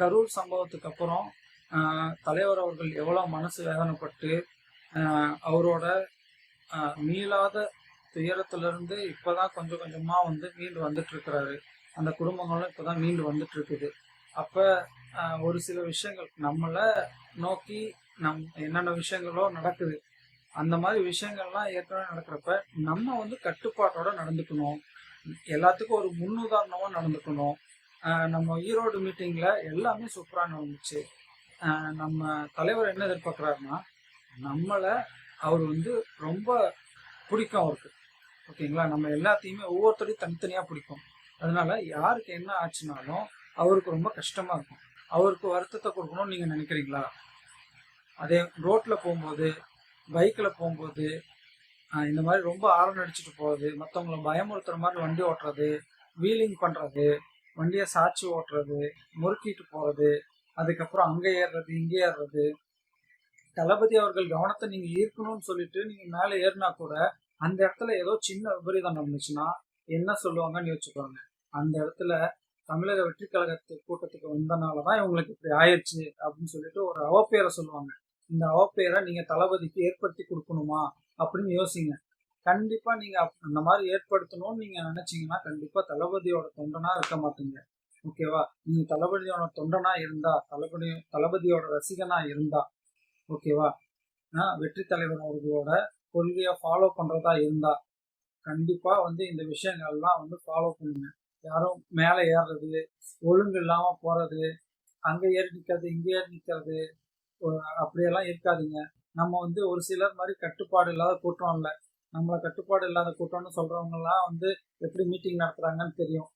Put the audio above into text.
கரூர் சம்பவத்துக்கு அப்புறம் தலைவர் அவர்கள் எவ்வளோ மனசு வேதனைப்பட்டு அவரோட மீளாத துயரத்திலிருந்து இப்போதான் கொஞ்சம் கொஞ்சமாக வந்து மீண்டு வந்துட்டு இருக்கிறாரு. அந்த குடும்பங்களும் இப்போதான் மீண்டு வந்துட்டு இருக்குது. அப்போ ஒரு சில விஷயங்கள் நம்மளை நோக்கி என்னென்ன விஷயங்களோ நடக்குது. அந்த மாதிரி விஷயங்கள்லாம் ஏற்கனவே நடக்கிறப்ப நம்ம வந்து கட்டுப்பாட்டோட நடந்துக்கணும். எல்லாத்துக்கும் ஒரு முன்னுதாரணமாக நடந்துக்கணும். நம்ம ஈரோடு மீட்டிங்ல எல்லாமே சூப்பராக நடந்துச்சு. நம்ம தலைவர் என்ன எதிர்பார்க்குறாருன்னா, நம்மளை அவர் வந்து ரொம்ப பிடிக்கும் அவருக்கு. ஓகேங்களா? நம்ம எல்லாத்தையுமே ஒவ்வொருத்தரையும் தனித்தனியாக பிடிக்கும். அதனால யாருக்கு என்ன ஆச்சுனாலும் அவருக்கு ரொம்ப கஷ்டமா இருக்கும். அவருக்கு வருத்தத்தை கொடுக்கணும்னு நீங்கள் நினைக்கிறீங்களா? அதே ரோட்டில் போகும்போது, பைக்கில் போகும்போது இந்த மாதிரி ரொம்ப ஆரன் அடிச்சுட்டு போகிறது, மற்றவங்களை பயமுறுத்துற மாதிரி வண்டி ஓட்டுறது, வீலிங் பண்ணுறது, வண்டியை சாய்ச்சி ஓட்டுறது, முறுக்கிட்டு போகிறது, அதுக்கப்புறம் அங்கே ஏறுறது இங்கே ஏறுறது, தளபதி அவர்கள் கவனத்தை நீங்கள் ஈர்க்கணும்னு சொல்லிட்டு நீங்கள் மேலே ஏறினா கூட அந்த இடத்துல ஏதோ சின்ன விபரீதம் நடந்துச்சுன்னா என்ன சொல்லுவாங்கன்னு யோசிச்சுக்கோங்க. அந்த இடத்துல தமிழக வெற்றி கழகத்து கூட்டத்துக்கு வந்தனாலதான் இவங்களுக்கு இப்படி ஆயிடுச்சு அப்படின்னு சொல்லிட்டு ஒரு அவப்பேரை சொல்லுவாங்க. இந்த அவப்பேரை நீங்க தளபதிக்கு ஏற்படுத்தி கொடுக்கணுமா அப்படின்னு யோசிங்க. கண்டிப்பா நீங்க அந்த மாதிரி ஏற்படுத்தணும்னு நீங்க நினைச்சீங்கன்னா கண்டிப்பா தளபதியோட தொண்டனா இருக்க மாட்டீங்க. ஓகேவா? நீங்க தளபதியோட தொண்டனா இருந்தா, தளபதியோட ரசிகனா இருந்தா, ஓகேவா, வெற்றி தலைவர் அவர்களோட கொள்கையை ஃபாலோ பண்றதா இருந்தா கண்டிப்பா வந்து இந்த விஷயங்கள்லாம் வந்து ஃபாலோ பண்ணுங்க. யாரும் மேலே ஏறுறது, ஒழுங்கு இல்லாம போறது, அங்க ஏறி நிக்கிறது இங்க ஏறி நிக்கிறது, அப்படியெல்லாம் இருக்காதுங்க. நம்ம வந்து ஒரு சிலர் மாதிரி கட்டுப்பாடு இல்லாத கூட்டம் இல்லை. நம்மளை கட்டுப்பாடு இல்லாத கூட்டம்னு சொல்றவங்க எல்லாம் வந்து எப்படி மீட்டிங் நடத்துறாங்கன்னு தெரியும்.